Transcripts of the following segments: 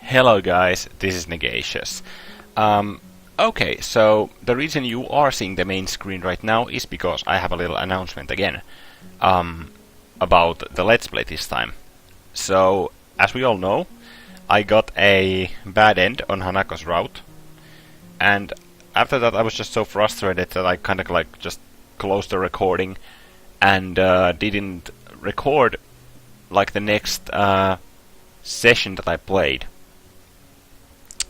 Hello guys, this is Negacious. Okay, so the reason you are seeing the main screen right now is because I have a little announcement again about the Let's Play this time. So, as we all know, I got a bad end on Hanako's route, and after that I was just so frustrated that I kind of like just closed the recording and didn't record like the next session that I played,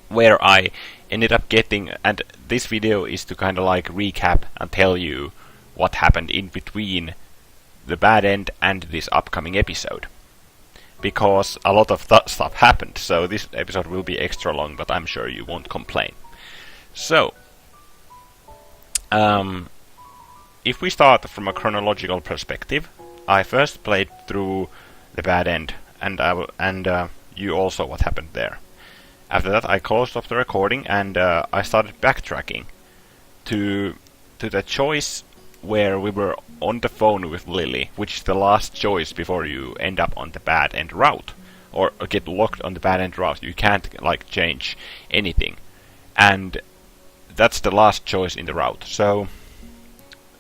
where I ended up getting, and this video is to kind of like recap and tell you what happened in between the bad end and this upcoming episode, because a lot of stuff happened, so this episode will be extra long, but I'm sure you won't complain. So, if we start from a chronological perspective, I first played through the bad end, and you also what happened there. After that, I closed off the recording and I started backtracking to the choice where we were on the phone with Lily, which is the last choice before you end up on the bad end route, or get locked on the bad end route. You can't like change anything, and that's the last choice in the route. So,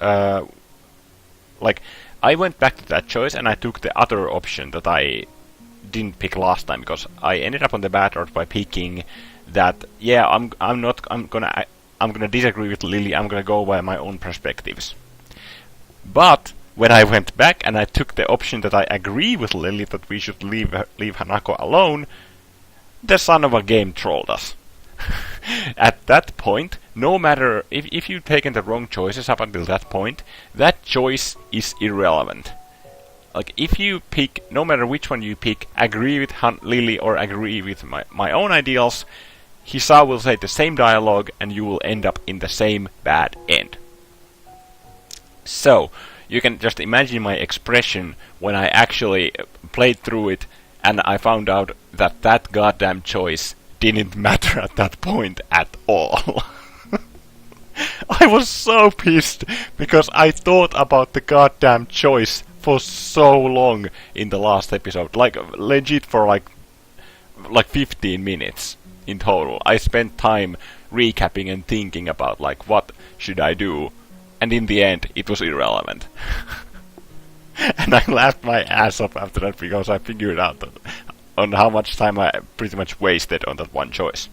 like, I went back to that choice and I took the other option that I didn't pick last time, because I ended up on the bad route by picking that. Yeah, I'm gonna disagree with Lily. I'm gonna go by my own perspectives. But when I went back and I took the option that I agree with Lily, that we should leave Hanako alone, the son of a game trolled us. At that point, no matter if you've taken the wrong choices up until that point, that choice is irrelevant. Like, if you pick, no matter which one you pick, agree with Lily or agree with my own ideals, Hisao will say the same dialogue and you will end up in the same bad end. So, you can just imagine my expression when I actually played through it and I found out that that goddamn choice didn't matter at that point at all. I was so pissed because I thought about the goddamn choice for so long in the last episode, like legit for like 15 minutes in total. I spent time recapping and thinking about like what should I do, and in the end it was irrelevant. And I laughed my ass off after that because I figured out on how much time I pretty much wasted on that one choice.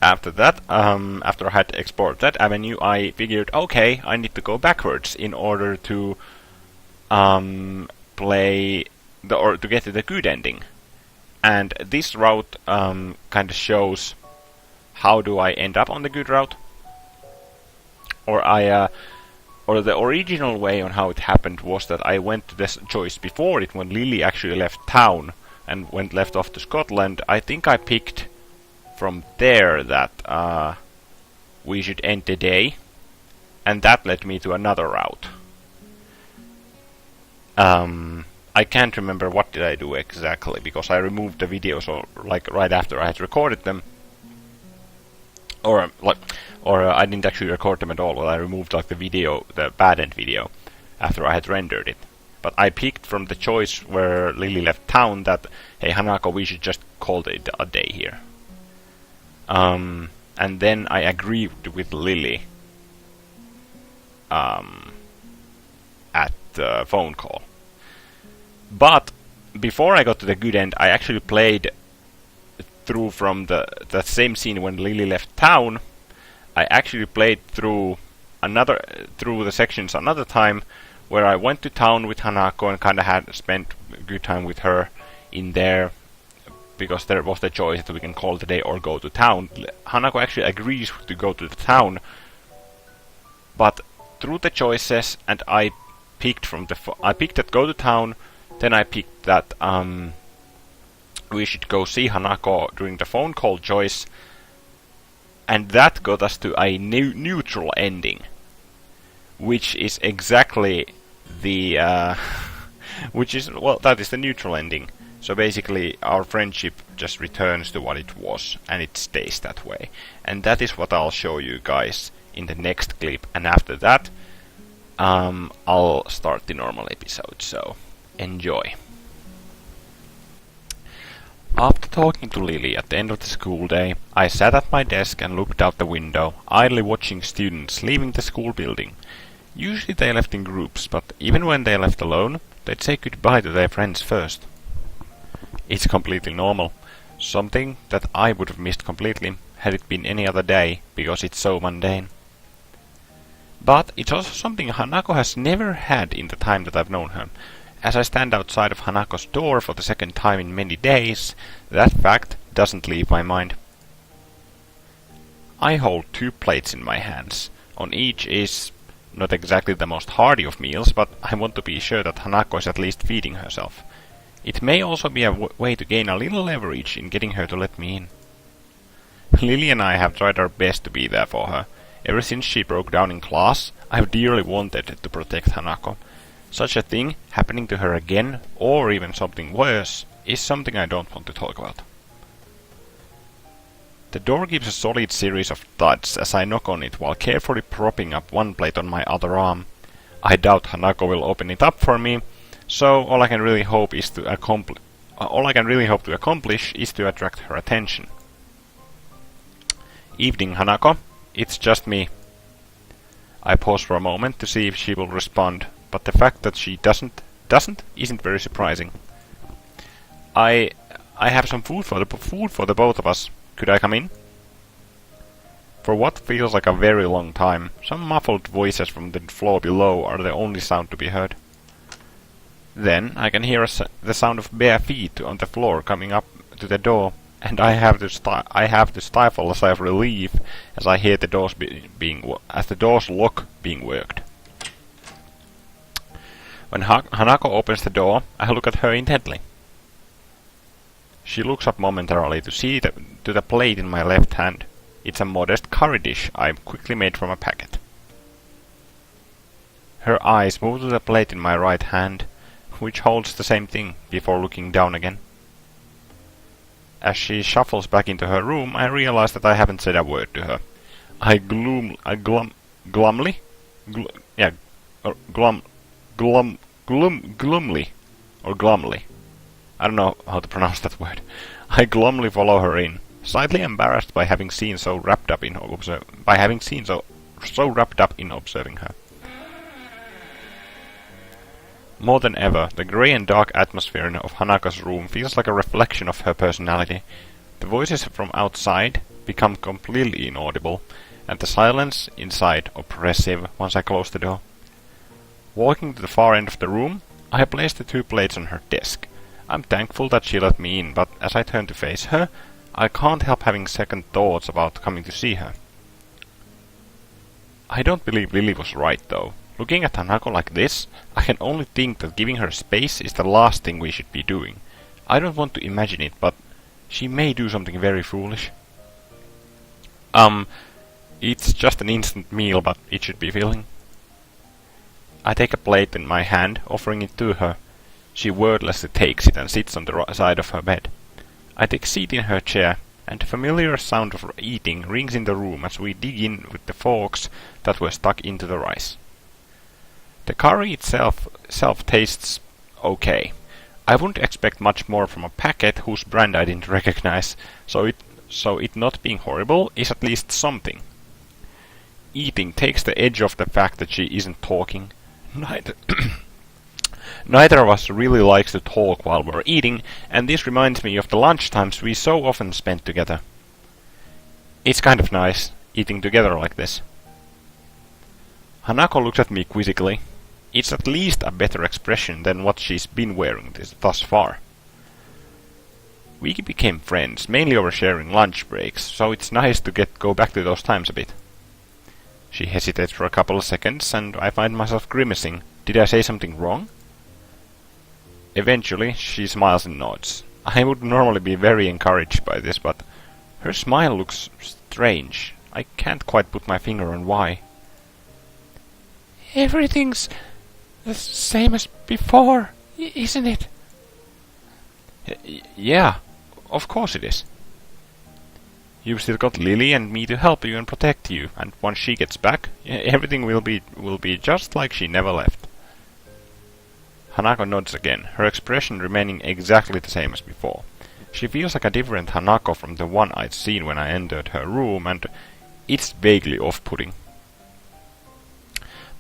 After that, after I had explored that avenue, I figured, okay, I need to go backwards in order to play to get to the good ending. And this route kind of shows how do I end up on the good route, or the original way on how it happened was that I went to this choice before it when Lily actually left town and left off to Scotland. I think I picked from there that we should end the day, and that led me to another route. I can't remember what did I do exactly because I removed the videos like right after I had recorded them, or I didn't actually record them at all. Well, I removed like the bad end video after I had rendered it. But I picked from the choice where Lily left town that, hey Hanako, we should just call it a day here. And then I agreed with Lily at the phone call. But before I got to the good end, I actually played through from the same scene when Lily left town. I actually played through the sections another time, where I went to town with Hanako and kind of had spent a good time with her in there, because there was the choice that we can call the day or go to town. Hanako actually agrees to go to the town, but through the choices, and I picked I picked that go to town, then I picked that we should go see Hanako during the phone call choice, and that got us to a neutral ending, which is exactly the that is the neutral ending. So basically our friendship just returns to what it was, and it stays that way. And that is what I'll show you guys in the next clip, and after that I'll start the normal episode, so enjoy. After talking to Lily at the end of the school day, I sat at my desk and looked out the window, idly watching students leaving the school building. Usually they left in groups, but even when they left alone, they'd say goodbye to their friends first. It's completely normal. Something that I would have missed completely had it been any other day, because it's so mundane. But it's also something Hanako has never had in the time that I've known her. As I stand outside of Hanako's door for the second time in many days, that fact doesn't leave my mind. I hold 2 plates in my hands. On each is not exactly the most hearty of meals, but I want to be sure that Hanako is at least feeding herself. It may also be a way to gain a little leverage in getting her to let me in. Lily and I have tried our best to be there for her. Ever since she broke down in class, I've dearly wanted to protect Hanako. Such a thing happening to her again, or even something worse, is something I don't want to talk about. The door gives a solid series of thuds as I knock on it while carefully propping up one plate on my other arm. I doubt Hanako will open it up for me, so all I can really hope to accomplish is to attract her attention. Evening, Hanako. It's just me. I pause for a moment to see if she will respond, but the fact that she doesn't isn't very surprising. I have some food for the both of us. Could I come in? For what feels like a very long time, some muffled voices from the floor below are the only sound to be heard. Then I can hear the sound of bare feet on the floor coming up to the door, and I have to stifle a sigh of relief as I hear the doors lock being worked. When Hanako opens the door, I look at her intently. She looks up momentarily to see the plate in my left hand. It's a modest curry dish I quickly made from a packet. Her eyes move to the plate in my right hand, which holds the same thing, before looking down again. As she shuffles back into her room, I realize that I haven't said a word to her. Glumly, I don't know how to pronounce that word. I glumly follow her in, slightly embarrassed by having seen so wrapped up in observing her. More than ever, the grey and dark atmosphere of Hanako's room feels like a reflection of her personality. The voices from outside become completely inaudible, and the silence inside oppressive once I close the door. Walking to the far end of the room, I place the 2 plates on her desk. I'm thankful that she let me in, but as I turn to face her, I can't help having second thoughts about coming to see her. I don't believe Lily was right, though. Looking at Hanako like this, I can only think that giving her space is the last thing we should be doing. I don't want to imagine it, but she may do something very foolish. It's just an instant meal, but it should be filling. I take a plate in my hand, offering it to her. She wordlessly takes it and sits on the side of her bed. I take a seat in her chair, and the familiar sound of eating rings in the room as we dig in with the forks that were stuck into the rice. The curry itself tastes okay. I wouldn't expect much more from a packet whose brand I didn't recognize, so it not being horrible is at least something. Eating takes the edge off the fact that she isn't talking. Neither of us really likes to talk while we're eating, and this reminds me of the lunchtimes we so often spent together. It's kind of nice, eating together like this. Hanako looks at me quizzically. It's at least a better expression than what she's been wearing thus far. We became friends, mainly over sharing lunch breaks, so it's nice to go back to those times a bit. She hesitates for a couple of seconds, and I find myself grimacing. Did I say something wrong? Eventually, she smiles and nods. I would normally be very encouraged by this, but her smile looks strange. I can't quite put my finger on why. Everything's the same as before, isn't it? Yeah, of course it is. You've still got Lily and me to help you and protect you, and once she gets back, everything will be just like she never left. Hanako nods again, her expression remaining exactly the same as before. She feels like a different Hanako from the one I'd seen when I entered her room, and it's vaguely off-putting.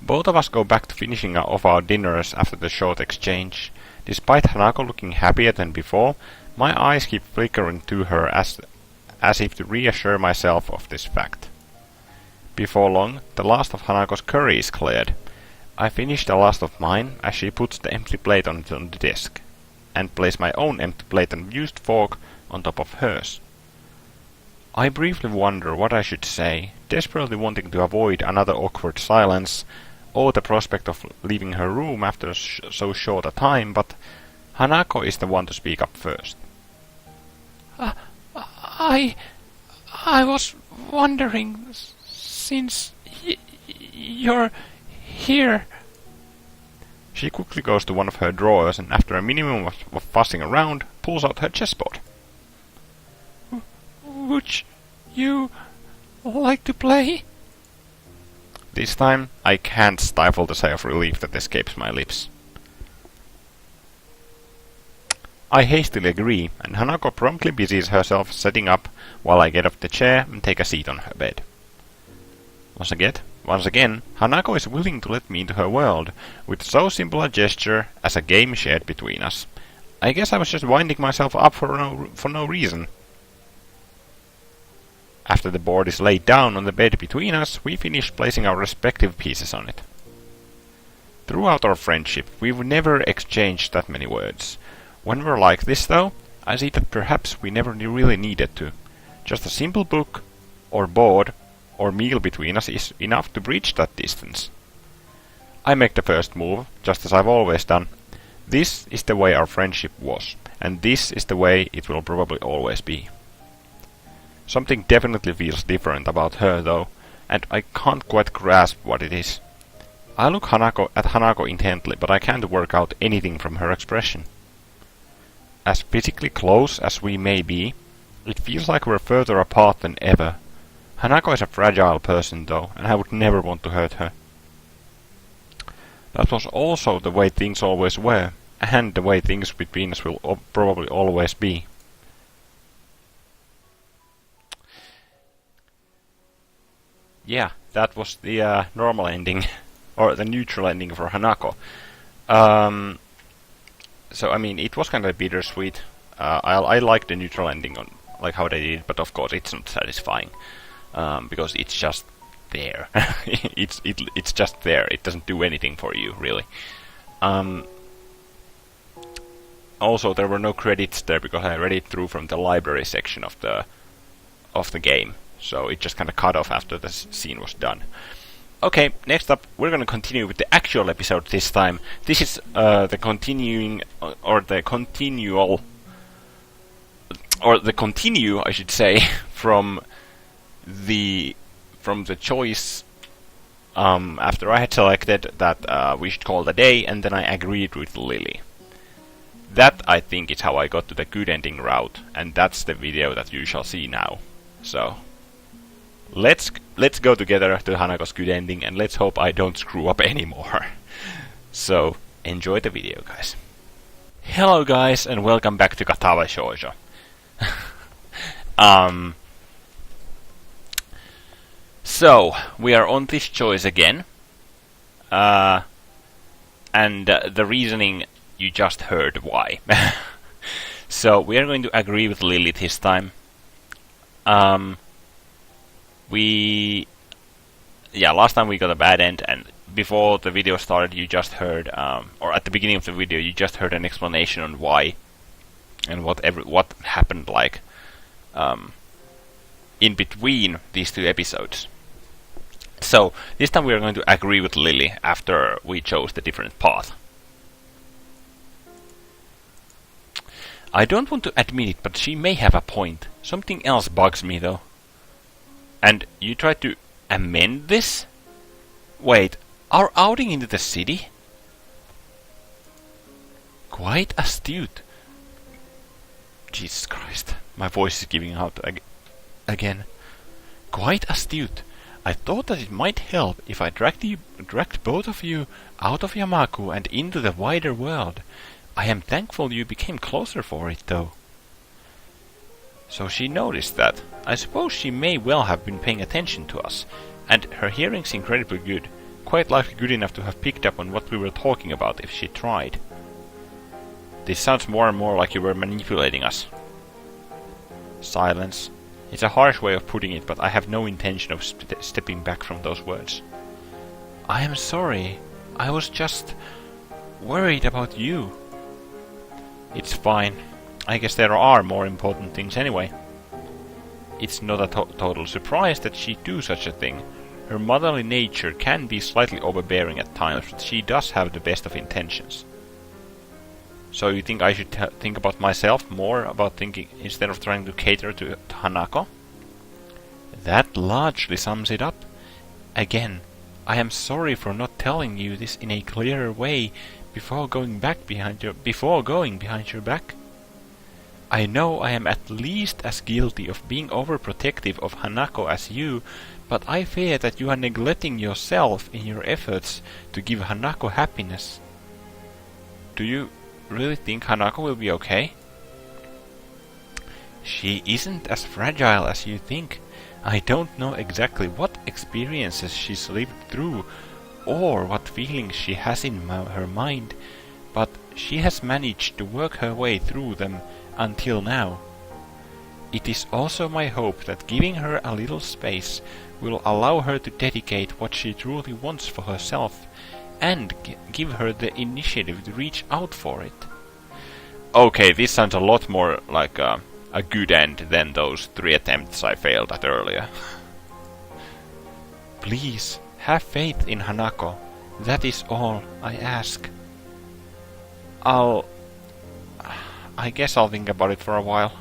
Both of us go back to finishing off our dinners after the short exchange. Despite Hanako looking happier than before, my eyes keep flickering to her as if to reassure myself of this fact. Before long, the last of Hanako's curry is cleared. I finish the last of mine as she puts the empty plate on the desk, and place my own empty plate and used fork on top of hers. I briefly wonder what I should say, desperately wanting to avoid another awkward silence, or the prospect of leaving her room after so short a time, but Hanako is the one to speak up first. I was wondering, since you're here. She quickly goes to one of her drawers and after a minimum of fussing around, pulls out her chessboard. Would you like to play? This time, I can't stifle the sigh of relief that escapes my lips. I hastily agree, and Hanako promptly busies herself setting up while I get off the chair and take a seat on her bed. Once again, Hanako is willing to let me into her world, with so simple a gesture as a game shared between us. I guess I was just winding myself up for no reason. After the board is laid down on the bed between us, we finish placing our respective pieces on it. Throughout our friendship, we've never exchanged that many words. When we're like this, though, I see that perhaps we never really needed to. Just a simple book, or board, or meal between us is enough to bridge that distance. I make the first move, just as I've always done. This is the way our friendship was, and this is the way it will probably always be. Something definitely feels different about her, though, and I can't quite grasp what it is. I look at Hanako intently, but I can't work out anything from her expression. As physically close as we may be, it feels like we're further apart than ever. Hanako is a fragile person, though, and I would never want to hurt her. That was also the way things always were, and the way things between us will probably always be. Yeah, that was the normal ending, or the neutral ending for Hanako. So, I mean, it was kind of bittersweet. I like the neutral ending on like how they did it, but of course it's not satisfying. Because it's just there. it's just there. It doesn't do anything for you, really. Also, there were no credits there because I read it through from the library section of the game. So it just kind of cut off after the scene was done. Okay, next up, we're going to continue with the actual episode this time. This is the continuing, or the continual, or the continue, I should say, from the choice after I had selected that we should call it a day, and then I agreed with Lily. That, I think, is how I got to the good ending route, and that's the video that you shall see now. So, let's go together to Hanako's good ending, and let's hope I don't screw up anymore. So, enjoy the video, guys. Hello, guys, and welcome back to Katawa Shoujo. So, we are on this choice again. And the reasoning you just heard why. So, we are going to agree with Lily this time. Last time we got a bad end, and before the video started you just heard, or at the beginning of the video you just heard an explanation on why, and what happened like, in between these two episodes. So, this time we are going to agree with Lily after we chose the different path. I don't want to admit it, but she may have a point. Something else bugs me, though. And you tried to amend this? Wait, our outing into the city? Quite astute. Jesus Christ, my voice is giving out again. Quite astute. I thought that it might help if I dragged both of you out of Yamaku and into the wider world. I am thankful you became closer for it, though. So she noticed that. I suppose she may well have been paying attention to us, and her hearing's incredibly good, quite likely good enough to have picked up on what we were talking about if she tried. This sounds more and more like you were manipulating us. Silence. It's a harsh way of putting it, but I have no intention of stepping back from those words. I am sorry. I was just worried about you. It's fine. I guess there are more important things anyway. It's not a total surprise that she'd do such a thing. Her motherly nature can be slightly overbearing at times, but she does have the best of intentions. So you think I should think about myself more, about thinking instead of trying to cater to Hanako? That largely sums it up. Again, I am sorry for not telling you this in a clearer way before going behind your back. I know I am at least as guilty of being overprotective of Hanako as you, but I fear that you are neglecting yourself in your efforts to give Hanako happiness. Do you really think Hanako will be okay? She isn't as fragile as you think. I don't know exactly what experiences she's lived through or what feelings she has in her mind, but she has managed to work her way through them until now. It is also my hope that giving her a little space will allow her to dedicate what she truly wants for herself and give her the initiative to reach out for it. Okay, this sounds a lot more like a good end than those 3 attempts I failed at earlier. Please, have faith in Hanako. That is all I ask. I guess I'll think about it for a while.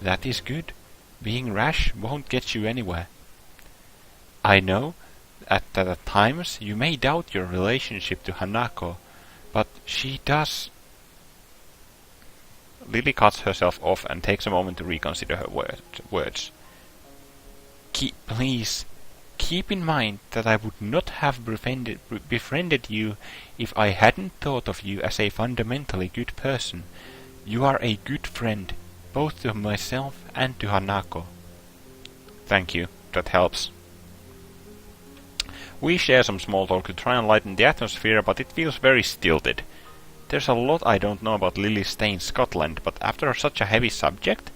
That is good. Being rash won't get you anywhere. I know that at times you may doubt your relationship to Hanako, but she does. Lily cuts herself off and takes a moment to reconsider her words. Please, keep in mind that I would not have befriended you if I hadn't thought of you as a fundamentally good person. You are a good friend, both to myself and to Hanako. Thank you, that helps. We share some small talk to try and lighten the atmosphere, but it feels very stilted. There's a lot I don't know about Lily's stay in Scotland, but after such a heavy subject,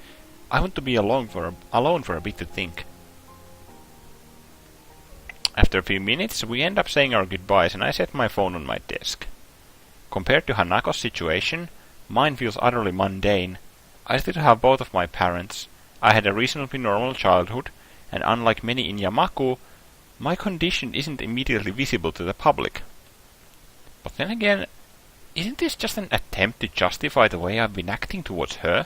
I want to be alone for a bit to think. After a few minutes, we end up saying our goodbyes and I set my phone on my desk. Compared to Hanako's situation, mine feels utterly mundane. I still have both of my parents, I had a reasonably normal childhood, and unlike many in Yamaku, my condition isn't immediately visible to the public. But then again, isn't this just an attempt to justify the way I've been acting towards her?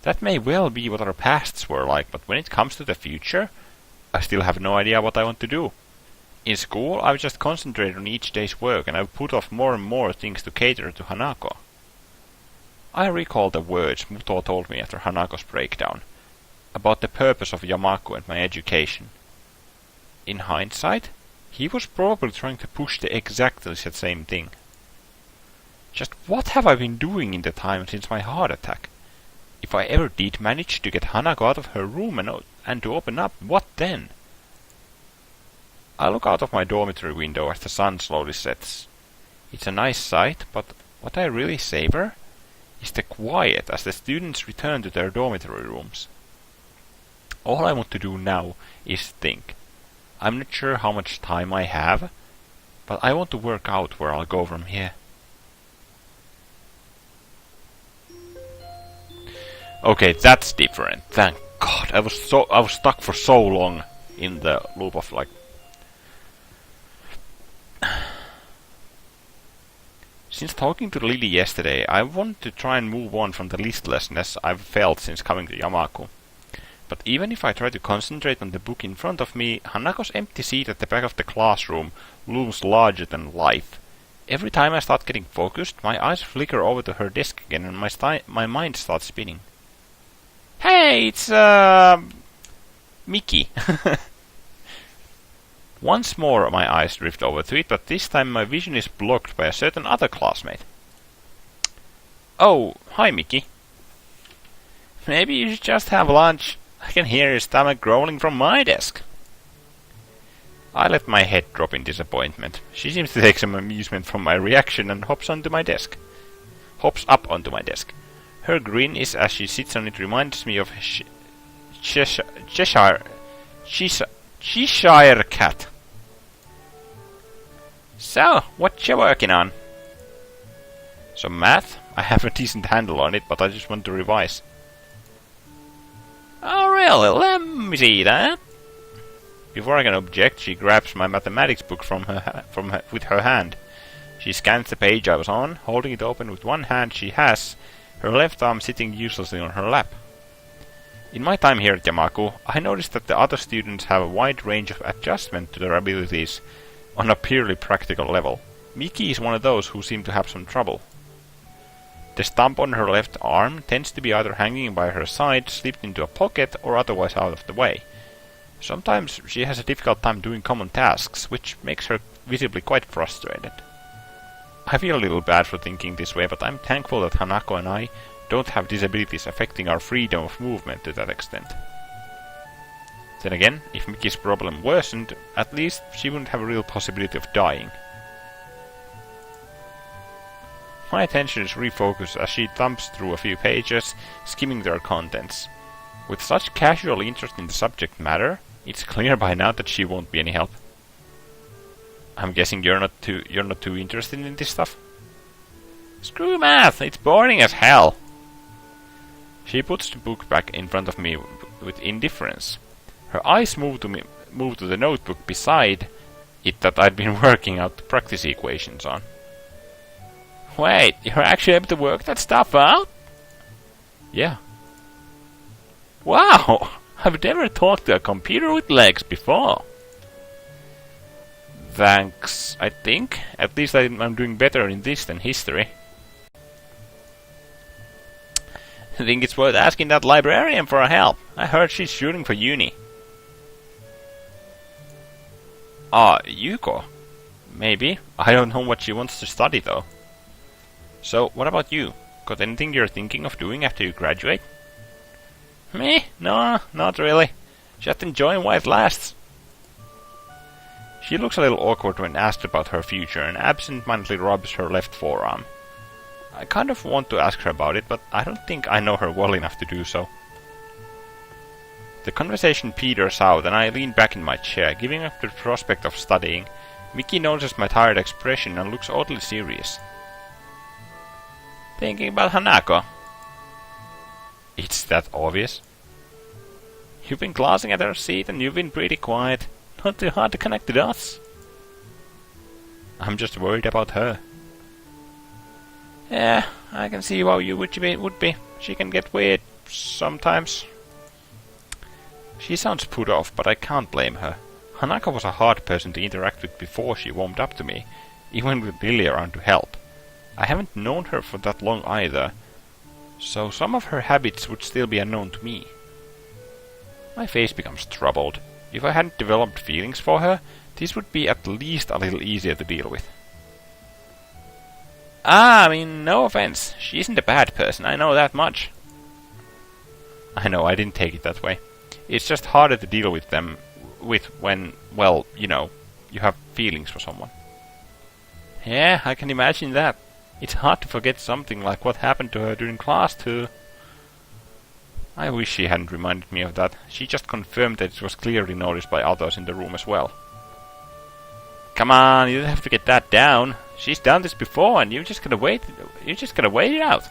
That may well be what our pasts were like, but when it comes to the future, I still have no idea what I want to do. In school, I've just concentrated on each day's work, and I've put off more and more things to cater to Hanako. I recall the words Muto told me after Hanako's breakdown, about the purpose of Yamaku and my education. In hindsight, he was probably trying to push the exactly the same thing. Just what have I been doing in the time since my heart attack? If I ever did manage to get Hanako out of her room and to open up, what then? I look out of my dormitory window as the sun slowly sets. It's a nice sight, but what I really savor is the quiet as the students return to their dormitory rooms. All I want to do now is think. I'm not sure how much time I have, but I want to work out where I'll go from here. Okay, that's different. Thank God. I was stuck for so long in the loop of like. Since talking to Lily yesterday, I want to try and move on from the listlessness I've felt since coming to Yamaku. But even if I try to concentrate on the book in front of me, Hanako's empty seat at the back of the classroom looms larger than life. Every time I start getting focused, my eyes flicker over to her desk again and my mind starts spinning. Hey, it's Miki. Once more my eyes drift over to it, but this time my vision is blocked by a certain other classmate. Oh, hi Miki. Maybe you should just have lunch. I can hear your stomach growling from my desk. I let my head drop in disappointment. She seems to take some amusement from my reaction and hops up onto my desk. Her grin is as she sits on it reminds me of Cheshire cat. So, what you working on? Some math? I have a decent handle on it, but I just want to revise. Oh really? Let me see that. Before I can object, she grabs my mathematics book with her hand. She scans the page I was on, holding it open with one hand. She has her left arm sitting uselessly on her lap. In my time here at Yamaku, I noticed that the other students have a wide range of adjustment to their abilities on a purely practical level. Miki is one of those who seem to have some trouble. The stump on her left arm tends to be either hanging by her side, slipped into a pocket, or otherwise out of the way. Sometimes she has a difficult time doing common tasks, which makes her visibly quite frustrated. I feel a little bad for thinking this way, but I'm thankful that Hanako and I don't have disabilities affecting our freedom of movement to that extent. Then again, if Miki's problem worsened, at least she wouldn't have a real possibility of dying. My attention is refocused as she thumps through a few pages, skimming their contents. With such casual interest in the subject matter, it's clear by now that she won't be any help. I'm guessing you're not too interested in this stuff? Screw math, it's boring as hell. She puts the book back in front of me with indifference. Her eyes move to the notebook beside it that I'd been working out the practice equations on. Wait, you're actually able to work that stuff out? Yeah. Wow! I've never talked to a computer with legs before. Thanks, I think. At least I'm doing better in this than history. I think it's worth asking that librarian for help. I heard she's shooting for uni. Yuko? Maybe. I don't know what she wants to study though. So, what about you? Got anything you're thinking of doing after you graduate? Me? No, not really. Just enjoying while it lasts. She looks a little awkward when asked about her future and absent-mindedly rubs her left forearm. I kind of want to ask her about it, but I don't think I know her well enough to do so. The conversation peters out and I lean back in my chair, giving up the prospect of studying. Miki notices my tired expression and looks oddly serious. Thinking about Hanako? It's that obvious. You've been glancing at her seat and you've been pretty quiet. Not too hard to connect the dots. I'm just worried about her. Yeah, I can see why you would be. She can get weird sometimes. She sounds put off, but I can't blame her. Hanako was a hard person to interact with before she warmed up to me, even with Lily around to help. I haven't known her for that long either, so some of her habits would still be unknown to me. My face becomes troubled. If I hadn't developed feelings for her, this would be at least a little easier to deal with. No offense. She isn't a bad person, I know that much. I know, I didn't take it that way. It's just harder to deal with when, well, you have feelings for someone. Yeah, I can imagine that. It's hard to forget something like what happened to her during class too. I wish she hadn't reminded me of that. She just confirmed that it was clearly noticed by others in the room as well. Come on, you don't have to get that down. She's done this before and you just gotta wait it out.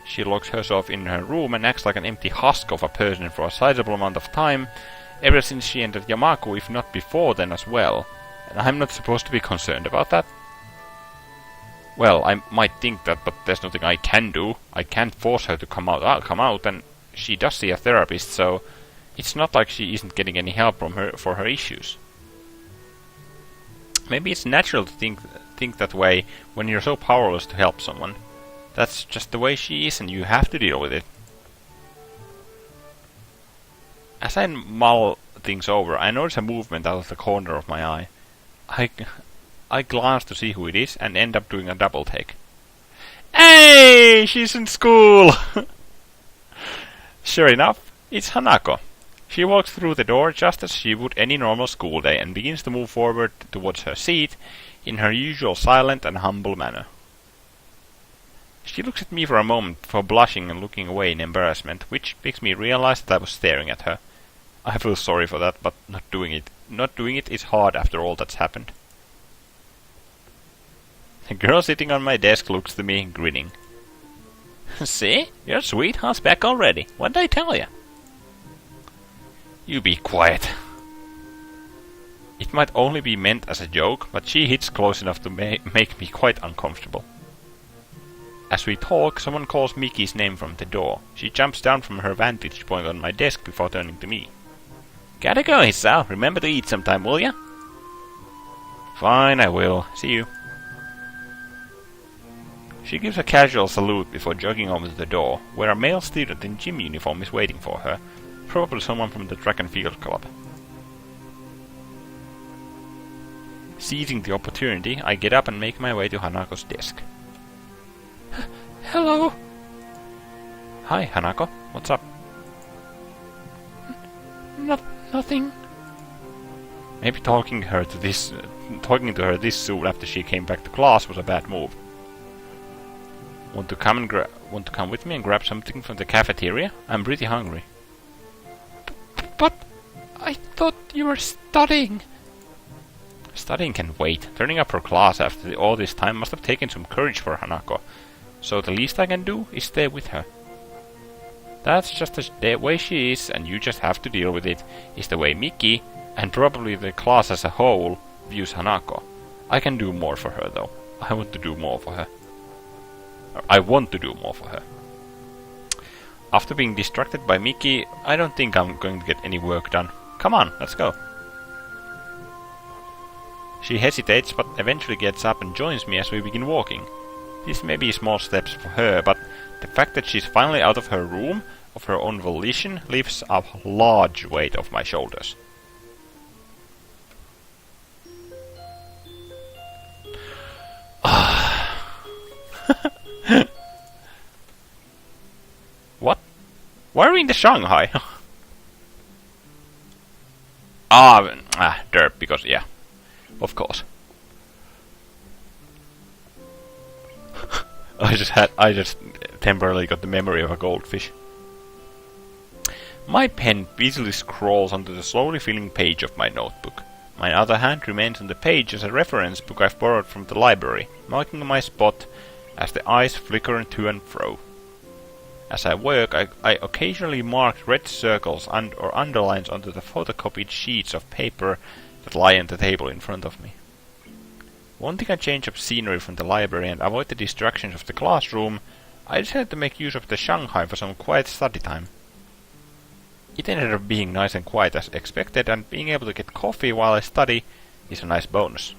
She locks herself in her room and acts like an empty husk of a person for a sizable amount of time, ever since she entered Yamaku, if not before then as well. And I'm not supposed to be concerned about that? Well, I might think that, but there's nothing I can do. I can't force her to come out, and she does see a therapist, so it's not like she isn't getting any help from her for her issues. Maybe it's natural to think that way when you're so powerless to help someone. That's just the way she is, and you have to deal with it. As I mull things over, I notice a movement out of the corner of my eye. I glance to see who it is and end up doing a double take. Hey! She's in school! Sure enough, it's Hanako. She walks through the door just as she would any normal school day and begins to move forward towards her seat in her usual silent and humble manner. She looks at me for a moment before blushing and looking away in embarrassment, which makes me realize that I was staring at her. I feel sorry for that, but not doing it is hard after all that's happened. The girl sitting on my desk looks to me, grinning. See? Your sweetheart's back already. What'd I tell you? You be quiet. It might only be meant as a joke, but she hits close enough to make me quite uncomfortable. As we talk, someone calls Miki's name from the door. She jumps down from her vantage point on my desk before turning to me. Gotta go, Hisao. Remember to eat sometime, will ya? Fine, I will. See you. She gives a casual salute before jogging over to the door, where a male student in gym uniform is waiting for her, probably someone from the track and field club. Seizing the opportunity, I get up and make my way to Hanako's desk. Hello. Hi, Hanako. What's up? Nothing. Maybe talking to her this soon after she came back to class was a bad move. Want to come with me and grab something from the cafeteria? I'm pretty hungry. But I thought you were studying. Studying can wait. Turning up for class after all this time must have taken some courage for Hanako, so the least I can do is stay with her. That's just the way she is, and you just have to deal with it, is the way Miki, and probably the class as a whole, views Hanako. I can do more for her, though. I want to do more for her. After being distracted by Miki, I don't think I'm going to get any work done. Come on, let's go. She hesitates, but eventually gets up and joins me as we begin walking. These may be small steps for her, but the fact that she's finally out of her room, of her own volition, lifts a large weight off my shoulders. What? Why are we in the Shanghai? Derp, because yeah. Of course. I just temporarily got the memory of a goldfish. My pen busily scrolls onto the slowly filling page of my notebook. My other hand remains on the page as a reference book I've borrowed from the library, marking my spot as the eyes flicker to and fro. As I work, I occasionally mark red circles or underlines onto the photocopied sheets of paper that lie on the table in front of me. Wanting a change of scenery from the library and avoid the distractions of the classroom, I decided to make use of the Shanghai for some quiet study time. It ended up being nice and quiet as expected, and being able to get coffee while I study is a nice bonus.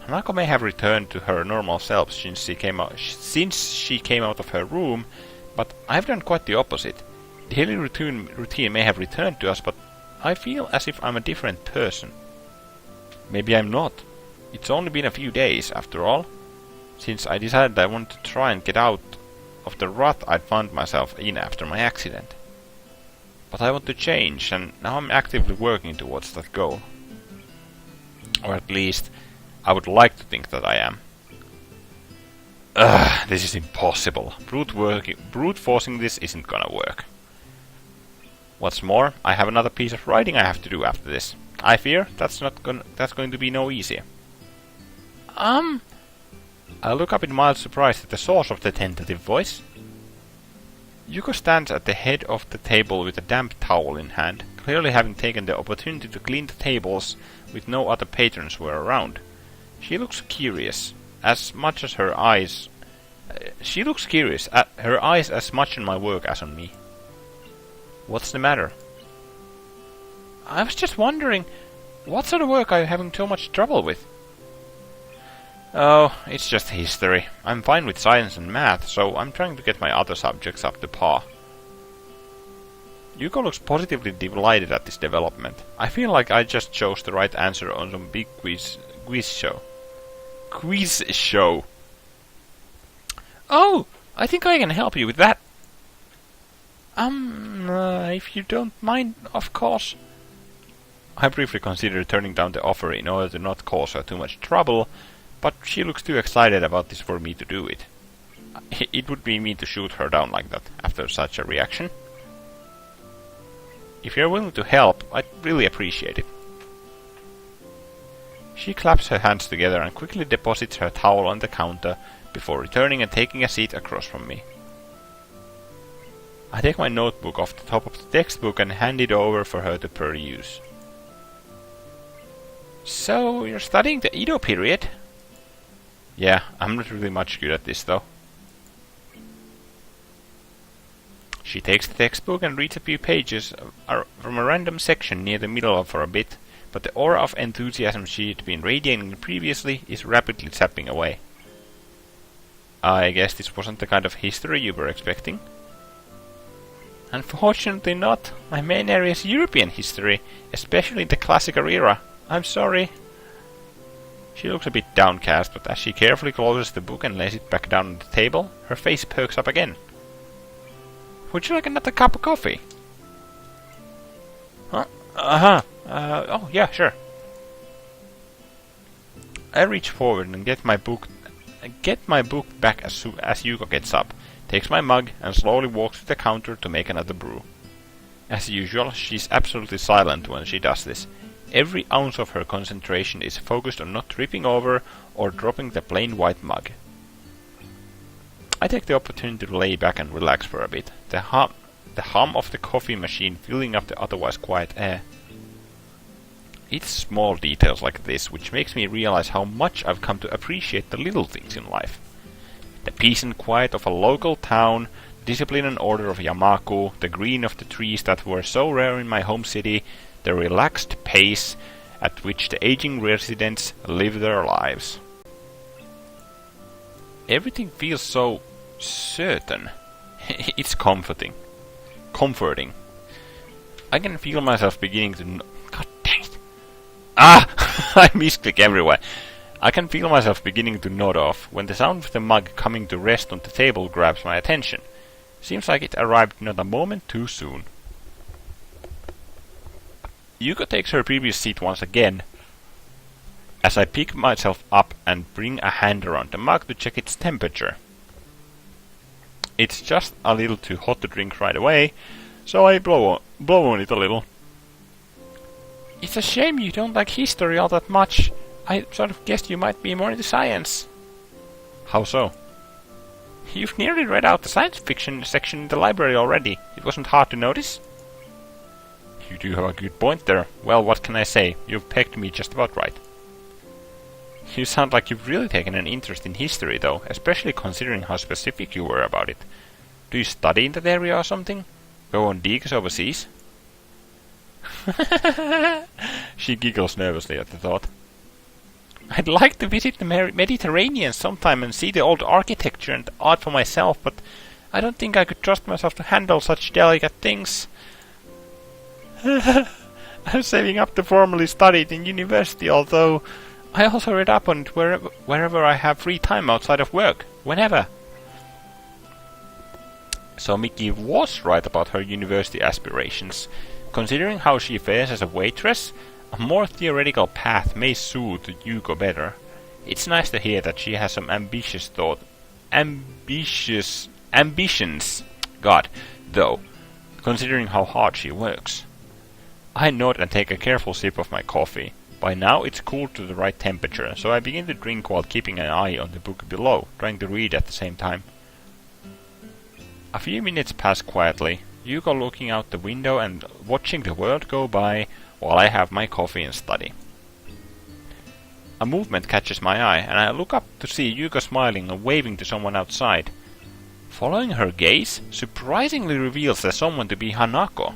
Hanako may have returned to her normal self since she came out of her room, but I've done quite the opposite. The daily routine may have returned to us, but I feel as if I'm a different person. Maybe I'm not. It's only been a few days, after all, since I decided I wanted to try and get out of the rut I'd found myself in after my accident. But I want to change, and now I'm actively working towards that goal. Or at least, I would like to think that I am. This is impossible. Brute forcing this isn't gonna work. What's more, I have another piece of writing I have to do after this. I fear that's going to be no easier. I look up in mild surprise at the source of the tentative voice. Yuko stands at the head of the table with a damp towel in hand, clearly having taken the opportunity to clean the tables with no other patrons were around. She looks curious, as much as her eyes... her eyes as much on my work as on me. What's the matter? I was just wondering, what sort of work are you having so much trouble with? Oh, it's just history. I'm fine with science and math, so I'm trying to get my other subjects up to par. Yuko looks positively delighted at this development. I feel like I just chose the right answer on some big quiz show. Quiz show. Oh, I think I can help you with that. If you don't mind, of course. I briefly considered turning down the offer in order to not cause her too much trouble, but she looks too excited about this for me to do it. It would be mean to shoot her down like that after such a reaction. If you're willing to help, I'd really appreciate it. She claps her hands together and quickly deposits her towel on the counter before returning and taking a seat across from me. I take my notebook off the top of the textbook and hand it over for her to peruse. So, you're studying the Edo period? Yeah, I'm not really much good at this though. She takes the textbook and reads a few pages from a random section near the middle for a bit, but the aura of enthusiasm she had been radiating previously is rapidly sapping away. I guess this wasn't the kind of history you were expecting? Unfortunately not. My main area is European history, especially the classical era. I'm sorry. She looks a bit downcast, but as she carefully closes the book and lays it back down on the table, her face perks up again. Would you like another cup of coffee? Huh? Oh, yeah, sure. I reach forward and get my book back as Yuko gets up, takes my mug, and slowly walks to the counter to make another brew. As usual, she's absolutely silent when she does this. Every ounce of her concentration is focused on not tripping over or dropping the plain white mug. I take the opportunity to lay back and relax for a bit, the hum of the coffee machine filling up the otherwise quiet air. It's small details like this which makes me realize how much I've come to appreciate the little things in life. The peace and quiet of a local town, discipline and order of Yamaku, the green of the trees that were so rare in my home city, the relaxed pace at which the aging residents live their lives. Everything feels so certain. It's comforting. I can feel myself beginning to... God dang it! I misclick everywhere. I can feel myself beginning to nod off when the sound of the mug coming to rest on the table grabs my attention. Seems like it arrived not a moment too soon. Yuko takes her previous seat once again, as I pick myself up and bring a hand around the mug to check its temperature. It's just a little too hot to drink right away, so I blow on it a little. It's a shame you don't like history all that much. I sort of guessed you might be more into science. How so? You've nearly read out the science fiction section in the library already. It wasn't hard to notice. You do have a good point there. Well, what can I say? You've pegged me just about right. You sound like you've really taken an interest in history, though, especially considering how specific you were about it. Do you study in that area or something? Go on digs overseas? She giggles nervously at the thought. I'd like to visit the Mediterranean sometime and see the old architecture and art for myself, but I don't think I could trust myself to handle such delicate things. I'm saving up to formally study it in university, although I also read up on it wherever I have free time outside of work, whenever. So Miki was right about her university aspirations. Considering how she fares as a waitress, a more theoretical path may suit Yuko better. It's nice to hear that she has some ambitions, God, though, considering how hard she works. I nod and take a careful sip of my coffee. By now it's cooled to the right temperature, so I begin to drink while keeping an eye on the book below, trying to read at the same time. A few minutes pass quietly, Yuko looking out the window and watching the world go by while I have my coffee and study. A movement catches my eye, and I look up to see Yuko smiling and waving to someone outside. Following her gaze, surprisingly reveals the someone to be Hanako.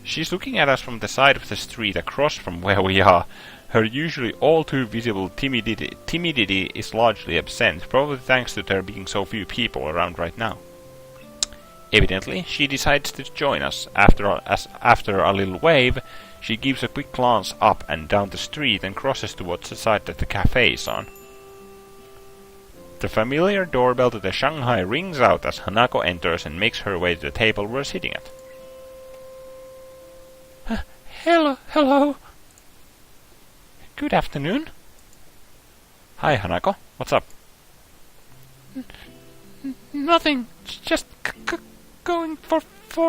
She's looking at us from the side of the street across from where we are. Her usually all too visible timidity is largely absent, probably thanks to there being so few people around right now. Evidently, she decides to join us. After a little wave, she gives a quick glance up and down the street and crosses towards the side that the cafe is on. The familiar doorbell to the Shanghai rings out as Hanako enters and makes her way to the table we're sitting at. Hello. Good afternoon. Hi, Hanako. What's up? Nothing. Just going for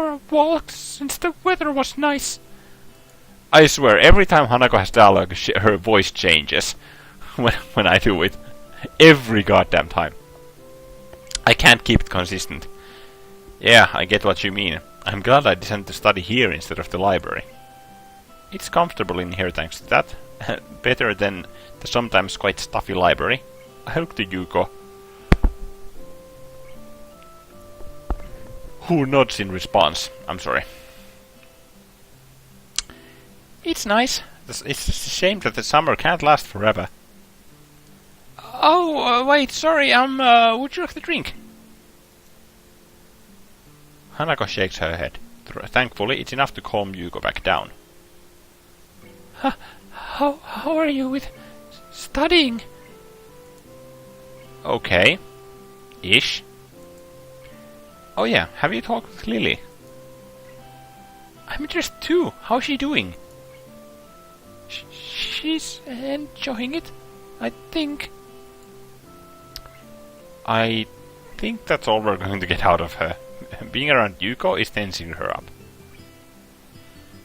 a walk since the weather was nice. I swear, every time Hanako has dialogue, her voice changes when I do it. Every goddamn time. I can't keep it consistent. Yeah, I get what you mean. I'm glad I decided to study here instead of the library. It's comfortable in here thanks to that. Better than the sometimes quite stuffy library. I look to Yuko, who nods in response. I'm sorry. It's nice. It's a shame that the summer can't last forever. Oh, wait, sorry, would you like the drink? Hanako shakes her head. Thankfully, it's enough to calm Yuko back down. How are you with studying? Okay. Ish. Oh yeah, have you talked with Lily? I'm interested too. How's she doing? She's enjoying it, I think. I think that's all we're going to get out of her. Being around Yuko is tensing her up.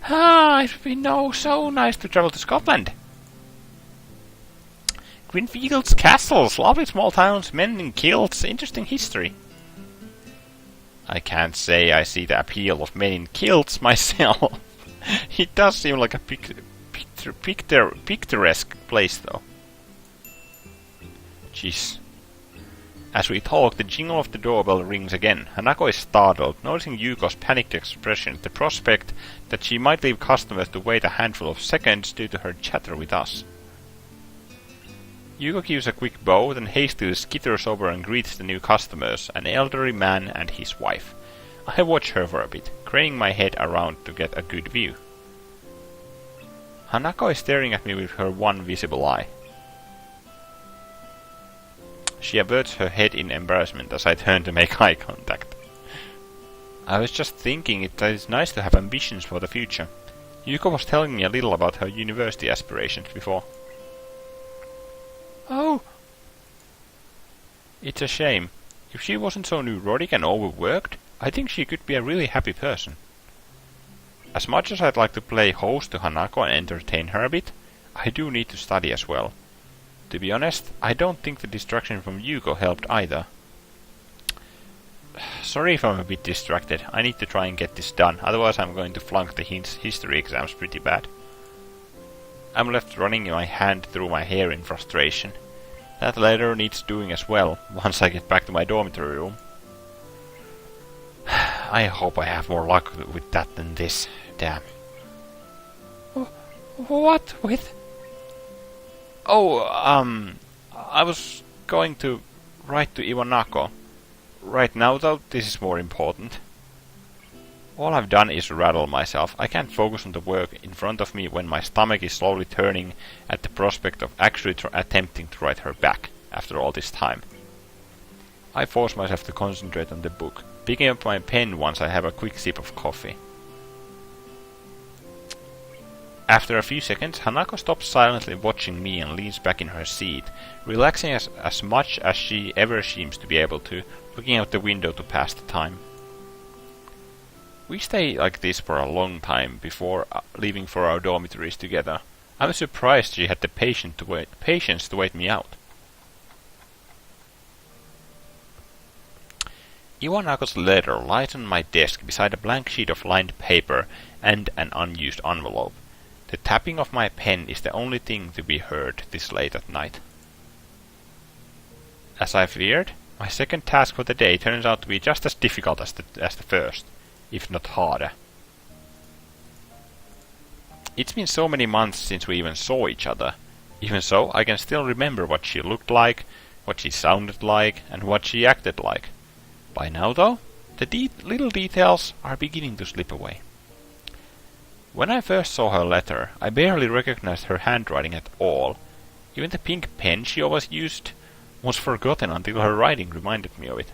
It would be so nice to travel to Scotland. Greenfields, castles, lovely small towns, men in kilts, interesting history. I can't say I see the appeal of men in kilts myself. It does seem like a picturesque place, though. Jeez. As we talk, the jingle of the doorbell rings again. Hanako is startled, noticing Yuko's panicked expression at the prospect that she might leave customers to wait a handful of seconds due to her chatter with us. Yuko gives a quick bow, then hastily skitters over and greets the new customers, an elderly man and his wife. I watch her for a bit, craning my head around to get a good view. Hanako is staring at me with her one visible eye. She averts her head in embarrassment as I turn to make eye contact. I was just thinking it is nice to have ambitions for the future. Yuko was telling me a little about her university aspirations before. Oh! It's a shame. If she wasn't so neurotic and overworked, I think she could be a really happy person. As much as I'd like to play host to Hanako and entertain her a bit, I do need to study as well. To be honest, I don't think the distraction from Yuko helped either. Sorry if I'm a bit distracted. I need to try and get this done, otherwise I'm going to flunk the history exams pretty bad. I'm left running my hand through my hair in frustration. That letter needs doing as well, once I get back to my dormitory room. I hope I have more luck with that than this. Damn. What with? Oh, I was going to write to Iwanako. Right now, though, this is more important. All I've done is rattle myself. I can't focus on the work in front of me when my stomach is slowly turning at the prospect of actually attempting to write her back after all this time. I force myself to concentrate on the book, picking up my pen once I have a quick sip of coffee. After a few seconds, Hanako stops silently watching me and leans back in her seat, relaxing as much as she ever seems to be able to, looking out the window to pass the time. We stay like this for a long time before leaving for our dormitories together. I'm surprised she had the patience to wait me out. Iwanako's letter lies on my desk beside a blank sheet of lined paper and an unused envelope. The tapping of my pen is the only thing to be heard this late at night. As I feared, my second task for the day turns out to be just as difficult as the first, if not harder. It's been so many months since we even saw each other. Even so, I can still remember what she looked like, what she sounded like, and what she acted like. By now, though, the little details are beginning to slip away. When I first saw her letter, I barely recognized her handwriting at all. Even the pink pen she always used was forgotten until her writing reminded me of it.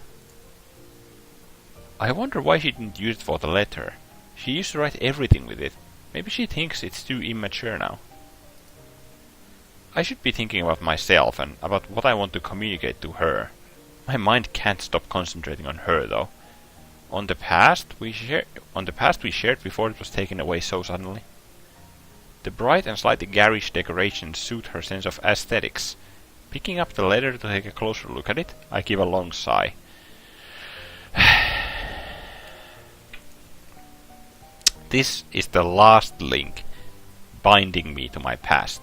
I wonder why she didn't use it for the letter. She used to write everything with it. Maybe she thinks it's too immature now. I should be thinking about myself and about what I want to communicate to her. My mind can't stop concentrating on her, though. On the past we shared before it was taken away so suddenly. The bright and slightly garish decorations suit her sense of aesthetics. Picking up the letter to take a closer look at it, I give a long sigh. This is the last link binding me to my past.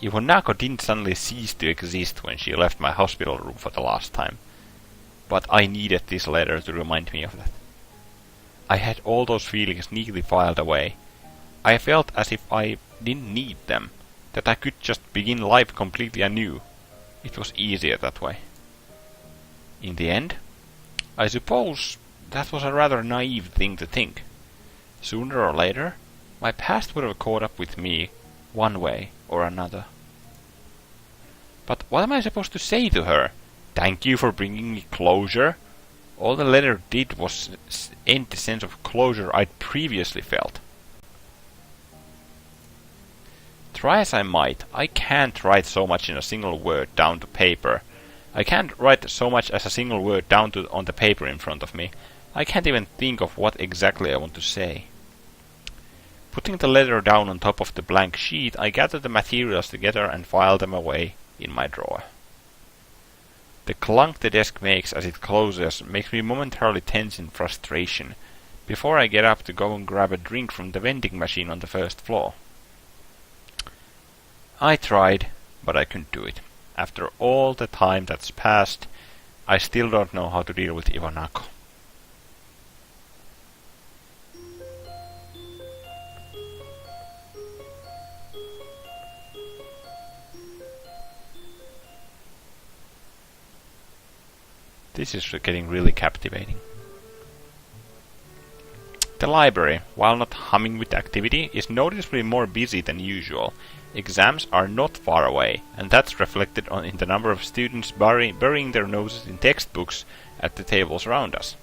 Hanako didn't suddenly cease to exist when she left my hospital room for the last time. But I needed this letter to remind me of that. I had all those feelings neatly filed away. I felt as if I didn't need them, that I could just begin life completely anew. It was easier that way. In the end, I suppose that was a rather naive thing to think. Sooner or later, my past would have caught up with me, one way or another. But what am I supposed to say to her? Thank you for bringing me closure? All the letter did was end the sense of closure I'd previously felt. Try as I might, I can't write so much in a single word down to paper. I can't write so much as a single word down on the paper in front of me. I can't even think of what exactly I want to say. Putting the letter down on top of the blank sheet, I gather the materials together and file them away in my drawer. The clunk the desk makes as it closes makes me momentarily tense in frustration, before I get up to go and grab a drink from the vending machine on the first floor. I tried, but I couldn't do it. After all the time that's passed, I still don't know how to deal with Hanako. This is getting really captivating. The library, while not humming with activity, is noticeably more busy than usual. Exams are not far away, and that's reflected in the number of students burying their noses in textbooks at the tables around us.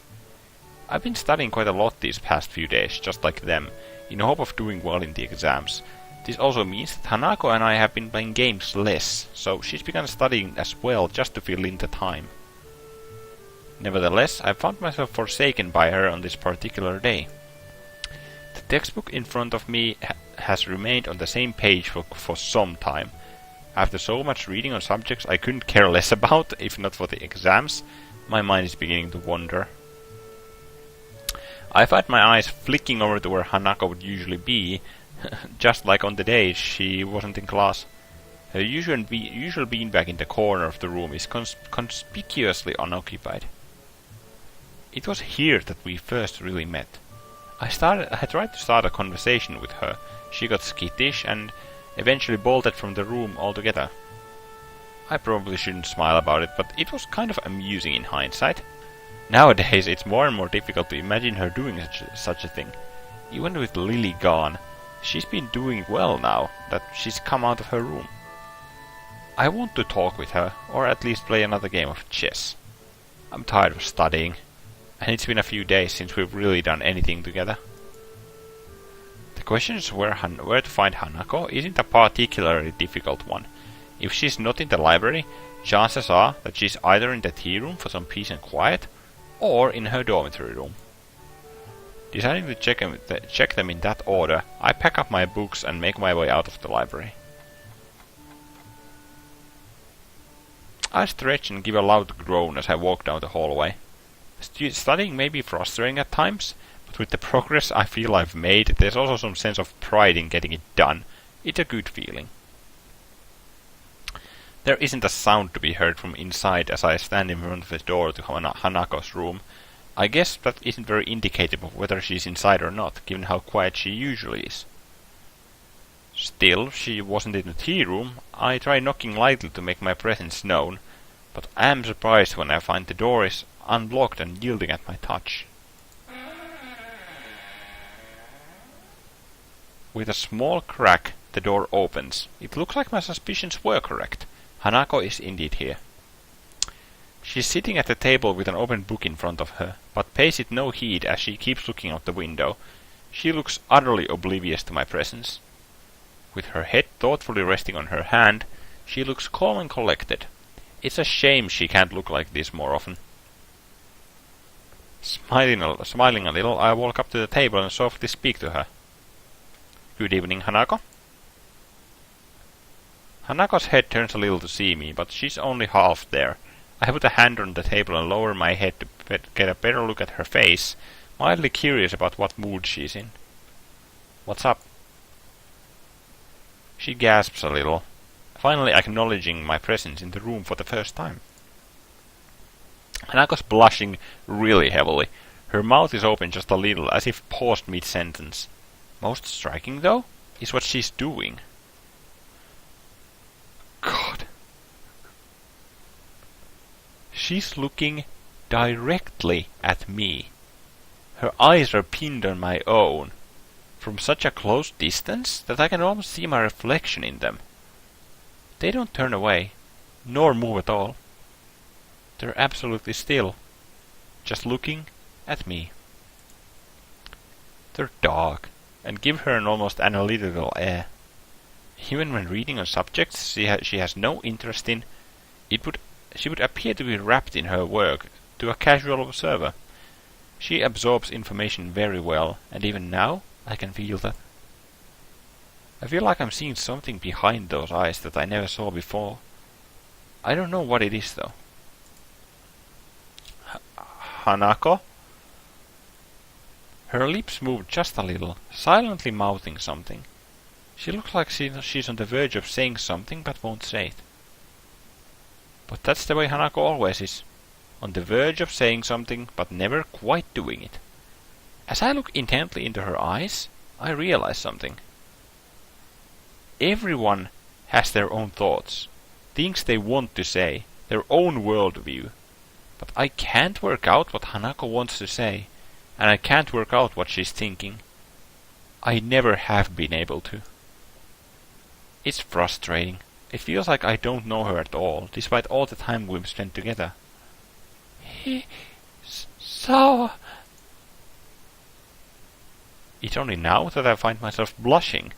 I've been studying quite a lot these past few days, just like them, in hope of doing well in the exams. This also means that Hanako and I have been playing games less, so she's begun studying as well just to fill in the time. Nevertheless, I found myself forsaken by her on this particular day. The textbook in front of me has remained on the same page for some time. After so much reading on subjects I couldn't care less about, if not for the exams, my mind is beginning to wander. I find my eyes flicking over to where Hanako would usually be, just like on the days she wasn't in class. Her usual beanbag in the corner of the room is conspicuously unoccupied. It was here that we first really met. I tried to start a conversation with her. She got skittish and eventually bolted from the room altogether. I probably shouldn't smile about it, but it was kind of amusing in hindsight. Nowadays it's more and more difficult to imagine her doing such a thing. Even with Lily gone, she's been doing well now that she's come out of her room. I want to talk with her, or at least play another game of chess. I'm tired of studying, and it's been a few days since we've really done anything together. The question is where to find Hanako isn't a particularly difficult one. If she's not in the library, chances are that she's either in the tea room for some peace and quiet, or in her dormitory room. Deciding to check them in that order, I pack up my books and make my way out of the library. I stretch and give a loud groan as I walk down the hallway. Studying may be frustrating at times, but with the progress I feel I've made, there's also some sense of pride in getting it done. It's a good feeling. There isn't a sound to be heard from inside as I stand in front of the door to Hanako's room. I guess that isn't very indicative of whether she's inside or not, given how quiet she usually is. Still, if she wasn't in the tea room, I try knocking lightly to make my presence known, but I am surprised when I find the door is unblocked and yielding at my touch. With a small crack, the door opens. It looks like my suspicions were correct. Hanako is indeed here. She's sitting at the table with an open book in front of her, but pays it no heed as she keeps looking out the window. She looks utterly oblivious to my presence. With her head thoughtfully resting on her hand, she looks calm and collected. It's a shame she can't look like this more often. Smiling a little, I walk up to the table and softly speak to her. "Good evening, Hanako." Hanako's head turns a little to see me, but she's only half there. I put a hand on the table and lower my head to get a better look at her face, mildly curious about what mood she's in. "What's up?" She gasps a little, finally acknowledging my presence in the room for the first time. Hanako's blushing really heavily. Her mouth is open just a little, as if paused mid-sentence. Most striking, though, is what she's doing. God. She's looking directly at me. Her eyes are pinned on my own, from such a close distance that I can almost see my reflection in them. They don't turn away, nor move at all. They're absolutely still, just looking at me. They're dark, and give her an almost analytical air. Even when reading on subjects she has no interest in, she would appear to be wrapped in her work to a casual observer. She absorbs information very well, and even now I can feel that. I feel like I'm seeing something behind those eyes that I never saw before. I don't know what it is, though. "Hanako?" Her lips move just a little, silently mouthing something. She looks like she's on the verge of saying something, but won't say it. But that's the way Hanako always is. On the verge of saying something, but never quite doing it. As I look intently into her eyes, I realize something. Everyone has their own thoughts, things they want to say, their own worldview. But I can't work out what Hanako wants to say, and I can't work out what she's thinking. I never have been able to. It's frustrating. It feels like I don't know her at all, despite all the time we've spent together. So... It's only now that I find myself blushing.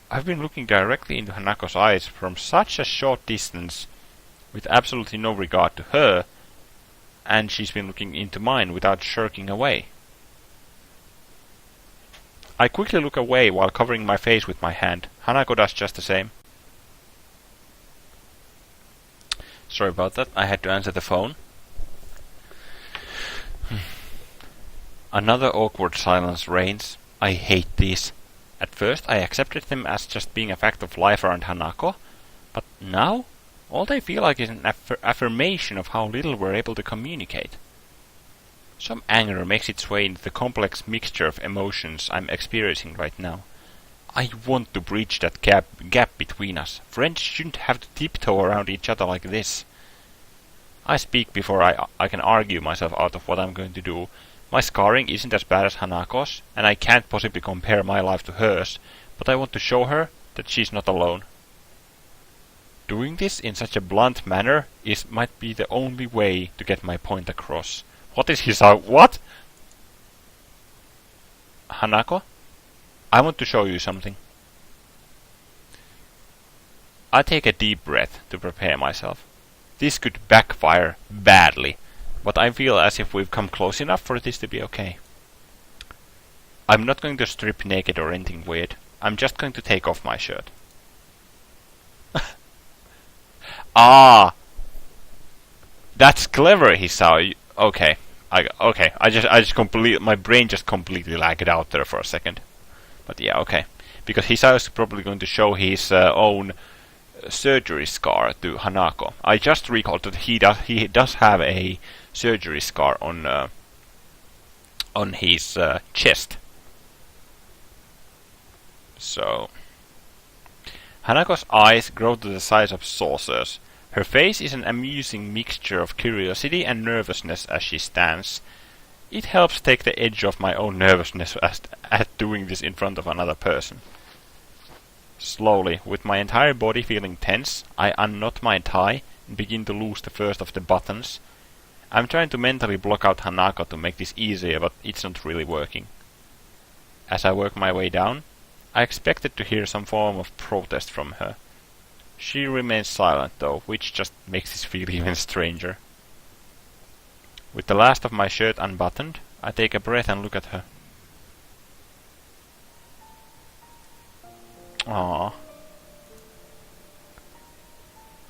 I've been looking directly into Hanako's eyes from such a short distance, with absolutely no regard to her, and she's been looking into mine without shirking away. I quickly look away while covering my face with my hand. Hanako does just the same. Sorry about that, I had to answer the phone. Another awkward silence reigns. I hate these. At first I accepted them as just being a fact of life around Hanako, but now all they feel like is an affirmation of how little we're able to communicate. Some anger makes its way into the complex mixture of emotions I'm experiencing right now. I want to bridge that gap between us. Friends shouldn't have to tiptoe around each other like this. I speak before I can argue myself out of what I'm going to do. My scarring isn't as bad as Hanako's, and I can't possibly compare my life to hers, but I want to show her that she's not alone. Doing this in such a blunt manner might be the only way to get my point across. What is Hisao? What? Hanako? I want to show you something. I take a deep breath to prepare myself. This could backfire badly, but I feel as if we've come close enough for this to be okay. I'm not going to strip naked or anything weird. I'm just going to take off my shirt. Ah! That's clever, Hisao. Okay. I just completely, my brain just completely lagged out there for a second. But yeah, okay. Because Hisao is probably going to show his own surgery scar to Hanako. I just recalled that he does have a surgery scar on his chest. So Hanako's eyes grow to the size of saucers. Her face is an amusing mixture of curiosity and nervousness as she stands. It helps take the edge off my own nervousness at doing this in front of another person. Slowly, with my entire body feeling tense, I unknot my tie and begin to lose the first of the buttons. I'm trying to mentally block out Hanako to make this easier, but it's not really working. As I work my way down, I expected to hear some form of protest from her. She remains silent though, which just makes this feel even stranger. With the last of my shirt unbuttoned, I take a breath and look at her. Aww.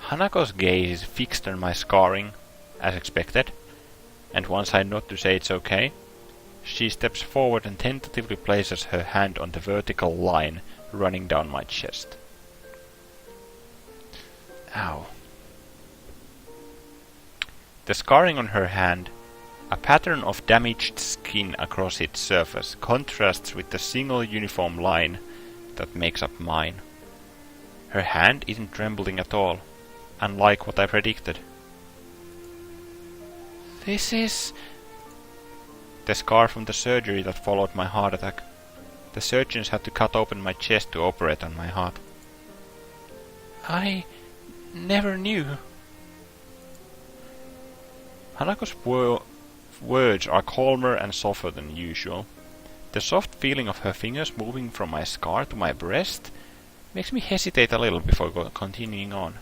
Hanako's gaze is fixed on my scarring, as expected, and once I nod to say it's okay, she steps forward and tentatively places her hand on the vertical line running down my chest. Ow. The scarring on her hand, a pattern of damaged skin across its surface, contrasts with the single uniform line that makes up mine. Her hand isn't trembling at all, unlike what I predicted. This is... The scar from the surgery that followed my heart attack. The surgeons had to cut open my chest to operate on my heart. I never knew. Hanako's words are calmer and softer than usual. The soft feeling of her fingers moving from my scar to my breast makes me hesitate a little before continuing on.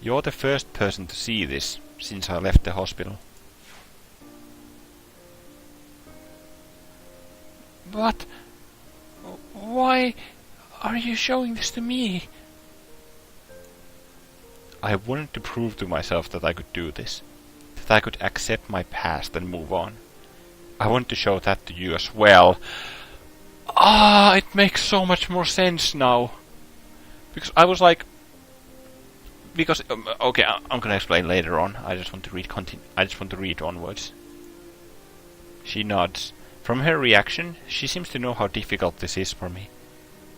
You're the first person to see this since I left the hospital. But why are you showing this to me? I wanted to prove to myself that I could do this, that I could accept my past and move on. I want to show that to you as well. Ah, it makes so much more sense now. Because I was like... okay, I'm gonna explain later on. I just want to read onwards. She nods. From her reaction, she seems to know how difficult this is for me.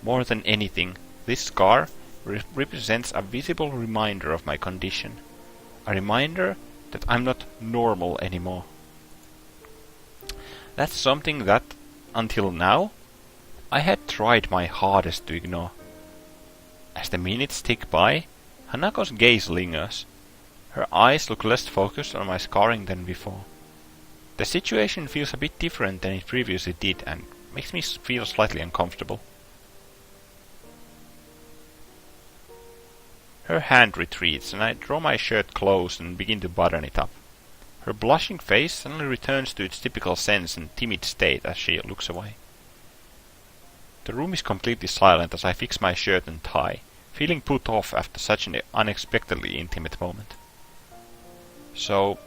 More than anything, this scar represents a visible reminder of my condition. A reminder that I'm not normal anymore. That's something that, until now, I had tried my hardest to ignore. As the minutes tick by, Hanako's gaze lingers. Her eyes look less focused on my scarring than before. The situation feels a bit different than it previously did and makes me feel slightly uncomfortable. Her hand retreats and I draw my shirt close and begin to button it up. Her blushing face suddenly returns to its typical sense and timid state as she looks away. The room is completely silent as I fix my shirt and tie, feeling put off after such an unexpectedly intimate moment. So,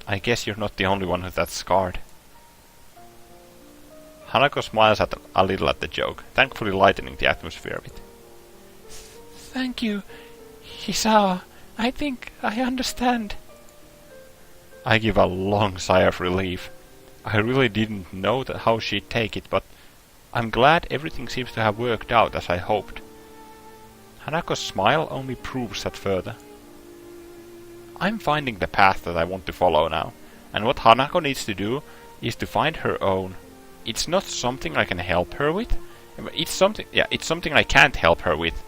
I guess you're not the only one that's scarred. Hanako smiles a little at the joke, thankfully lightening the atmosphere a bit. Thank you, Hisao. I think I understand. I give a long sigh of relief. I really didn't know how she'd take it, but I'm glad everything seems to have worked out as I hoped. Hanako's smile only proves that further. I'm finding the path that I want to follow now, and what Hanako needs to do is to find her own. It's not something I can help her with. It's something I can't help her with.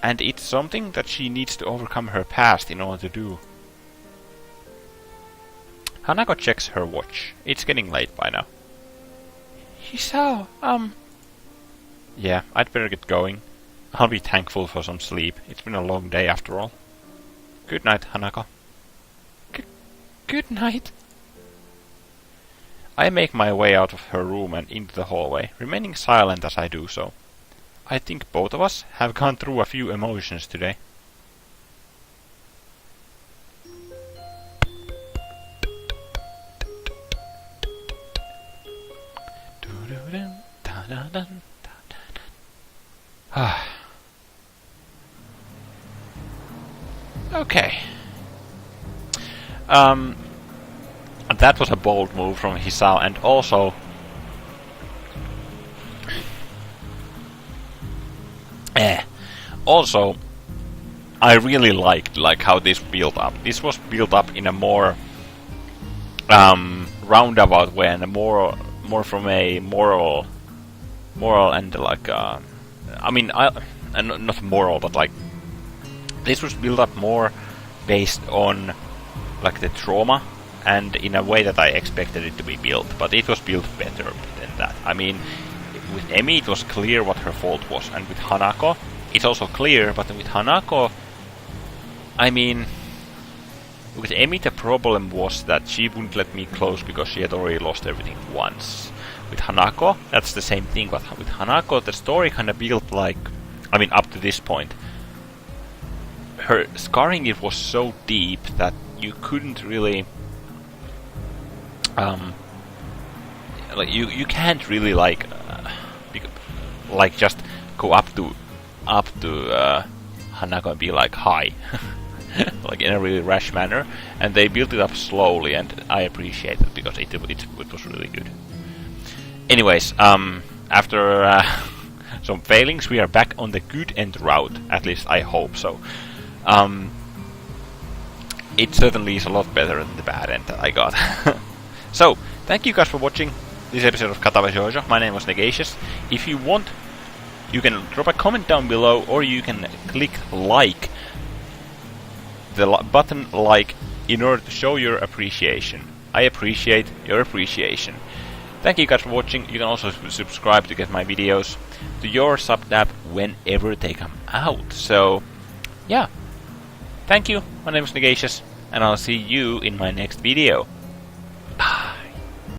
And it's something that she needs to overcome her past in order to do. Hanako checks her watch. It's getting late by now. Hisao, Yeah, I'd better get going. I'll be thankful for some sleep. It's been a long day after all. Good night, Hanako. Good night. I make my way out of her room and into the hallway, remaining silent as I do so. I think both of us have gone through a few emotions today. Okay. That was a bold move from Hisao, and also I really liked how this built up. This was built up in a more roundabout way, and a more from a moral and not moral, but this was built up more based on like the trauma, and in a way that I expected it to be built, but it was built better than that. I mean, with Emi it was clear what her fault was, and with Hanako it's also clear, but with Hanako, I mean, with Emi the problem was that she wouldn't let me close because she had already lost everything once. With Hanako, that's the same thing, but with Hanako the story kinda built like, I mean, up to this point, her scarring it was so deep that you couldn't really like you can't really like just go up to Hanako and be like hi like in a really rash manner, and they built it up slowly, and I appreciate it because it was really good. Anyways, after some failings, we are back on the good end route, at least I hope so. It certainly is a lot better than the bad end that I got. So, thank you guys for watching this episode of Katawa Shoujo. My name was Negacious. If you want, you can drop a comment down below, or you can click like, the button like, in order to show your appreciation. I appreciate your appreciation. Thank you guys for watching. You can also subscribe to get my videos to your sub tab whenever they come out. So, yeah. Thank you. My name is Negacious, and I'll see you in my next video.